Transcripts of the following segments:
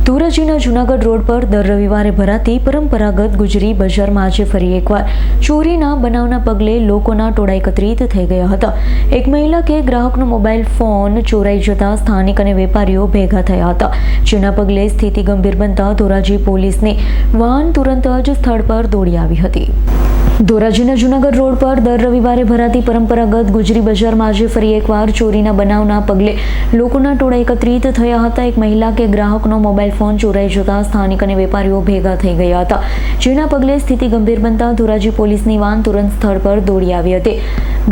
ધોરાજીના Junagadh road પર દર રવિવારે ભરાતી પરંપરાગત ગુજરી બજારમાં આજે ફરી એકવાર ચોરીના બનાવના પગલે લોકોના ટોળા એકત્રિત થઈ ગયા હતા. એક મહિલા કે ગ્રાહકનો મોબાઈલ ફોન ચોરાઈ જતા સ્થાનિક અને વેપારીઓ ભેગા થયા હતા, જેના પગલે સ્થિતિ ગંભીર બનતા ધોરાજી પોલીસની વાહન તુરંત જ સ્થળ પર દોડી આવી હતી. ધોરાજીના જૂનાગઢ રોડ પર દર રવિવારે ભરાતી પરંપરાગત ગુજરી બજારમાં આજે ફરી એકવાર ચોરીના બનાવના પગલે લોકોના ટોળા એકત્રિત થયા હતા. એક મહિલા કે ગ્રાહકનો મોબાઈલ ફોન ચોરાઈ જતા સ્થાનિક અને વેપારીઓ ભેગા થઈ ગયા હતા, જેના પગલે સ્થિતિ ગંભીર બનતા ધોરાજી પોલીસની વાન તુરંત સ્થળ પર દોડી આવી હતી.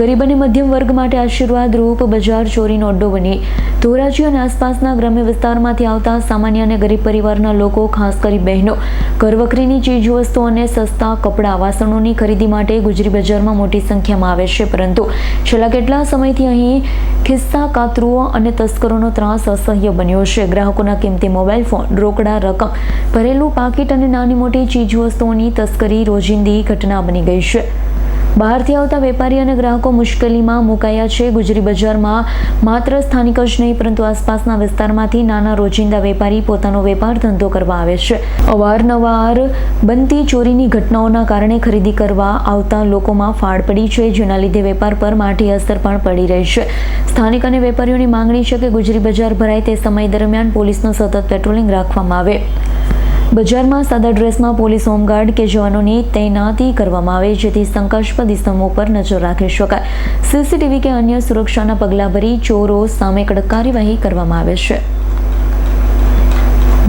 ગરીબ અને મધ્યમ વર્ગ માટે આશીર્વાદ રૂપ બજાર ચોરીનો અડ્ડો બની ધોરાજી અને આસપાસના ગ્રામ્ય વિસ્તારમાંથી આવતા સામાન્ય અને ગરીબ પરિવારના લોકો, ખાસ કરી બહેનો, ઘરવખરીની ચીજવસ્તુઓ અને સસ્તા કપડાં, વાસણોની ખરીદી માટે ગુજરી બજારમાં મોટી સંખ્યામાં આવે છે. પરંતુ છેલ્લા કેટલા સમયથી અહીં ખિસ્સા કાતરુઓ અને તસ્કરોનો ત્રાસ અસહ્ય બન્યો છે. ગ્રાહકોના કિંમતી મોબાઈલ ફોન, રોકડા રકમ, ભરેલું પાકીટ અને નાની મોટી ચીજવસ્તુઓની તસ્કરી રોજિંદી ઘટના બની ગઈ છે. બહારથી આવતા વેપારી અને ગ્રાહકો મુશ્કેલીમાં મુકાયા છે. ગુજરી બજારમાં માત્ર સ્થાનિક જ નહીં પરંતુ આસપાસના વિસ્તારમાંથી નાના રોજિંદા વેપારી પોતાનો વેપાર ધંધો કરવા આવે છે. અવારનવાર બનતી ચોરીની ઘટનાઓના કારણે ખરીદી કરવા આવતા લોકોમાં ફાળ પડી છે, જેના લીધે વેપાર પર માઠી અસર પણ પડી રહી છે. સ્થાનિક અને વેપારીઓની માંગણી છે કે ગુજરી બજાર ભરાય તે સમય દરમિયાન પોલીસનું સતત પેટ્રોલિંગ રાખવામાં આવે. બજારમાં સાદા ડ્રેસમાં પોલીસ હોમગાર્ડ કે જવાનોની તૈનાતી કરવામાં આવે, જેથી શંકાસ્પદ ઇસમો પર નજર રાખી શકાય. સીસીટીવી કે અન્ય સુરક્ષાના પગલાં ભરી ચોરો સામે કડક કાર્યવાહી કરવામાં આવે છે.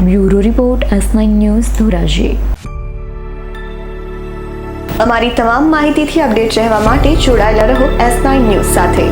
Bureau report, S9 news, Dhoraji. અમારી તમામ માહિતીથી અપડેટ રહેવા માટે જોડાયેલા રહો S9 ન્યૂઝ સાથે.